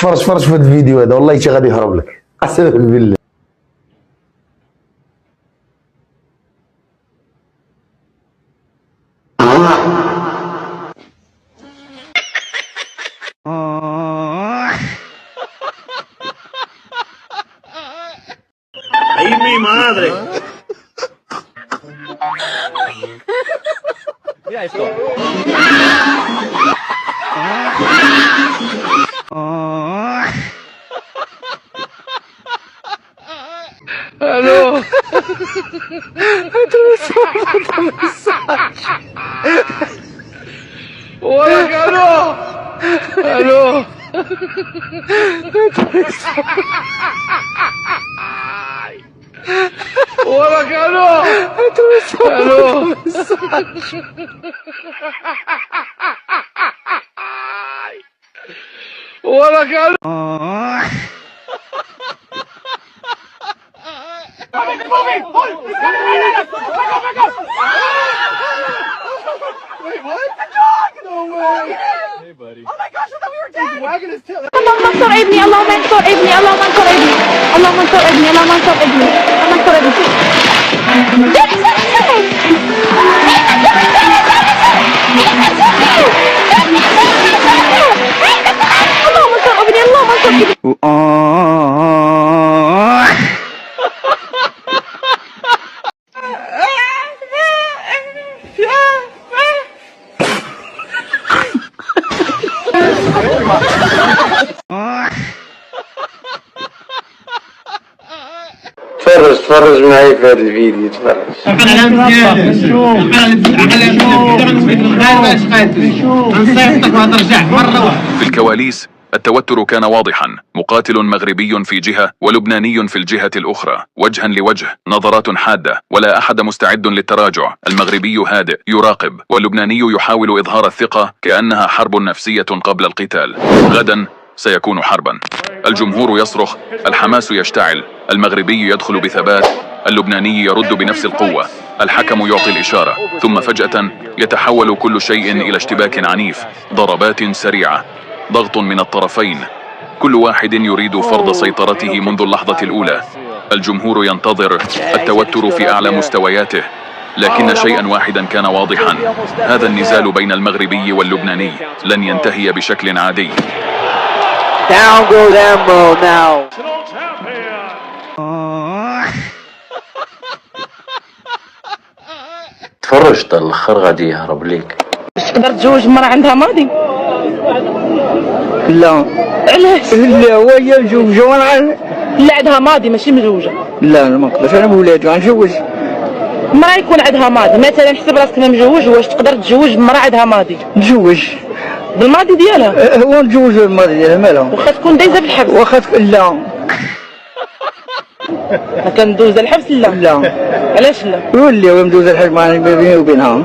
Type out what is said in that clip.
تفرج في هذا الفيديو هذا، والله حتى غادي يهرب لك، قسما بالله. ¡Ay, mi madre! Mira esto. ¡Aló! ¡Hola, cabrón! ¡Aló! ¡Hola, cabrón! ¡Aló! ¡Hola, cabrón! اللهم انصر ابني، اللهم انصر ابني، اللهم انصر ابني، اللهم انصر ابني، اللهم انصر ابني، اللهم انصر ابني. اللهم انصر ابني، اللهم انصر ابني. تفرج معايا في هذا الفيديو، تفرج. في الكواليس التوتر كان واضحا، مقاتل مغربي في جهة ولبناني في الجهة الأخرى، وجها لوجه، نظرات حادة، ولا أحد مستعد للتراجع. المغربي هادئ يراقب، واللبناني يحاول إظهار الثقة كأنها حرب نفسية قبل القتال. غدا سيكون حربا. الجمهور يصرخ، الحماس يشتعل، المغربي يدخل بثبات، اللبناني يرد بنفس القوة، الحكم يعطي الإشارة، ثم فجأة يتحول كل شيء إلى اشتباك عنيف، ضربات سريعة، ضغط من الطرفين، كل واحد يريد فرض سيطرته منذ اللحظة الأولى. الجمهور ينتظر، التوتر في أعلى مستوياته، لكن شيئا واحدا كان واضحا، هذا النزال بين المغربي واللبناني لن ينتهي بشكل عادي. Down goes Ambo now. تفرج حتى الاخر غادي يهرب ليك. تقدر تزوج مرة عندها ماضي؟ لا. علاش؟ لا وهي مزوجة وانا لا عندها ماضي ماشي مزوجة. لا ما نقدرش، انا بولادي غنتزوج. مرة يكون عندها ماضي، مثلا حسب راسك ما مزوج، واش تقدر تتزوج مرة عندها ماضي؟ نتزوج بالماضي ديالها؟ هو نتزوج بالماضي ديالها مالها؟ واخا تكون دايزة في الحبس؟ لا. ما كندوز الحبس؟ لا. لا. علاش لا؟ ولي مدوزة الحاج بيني وبينها.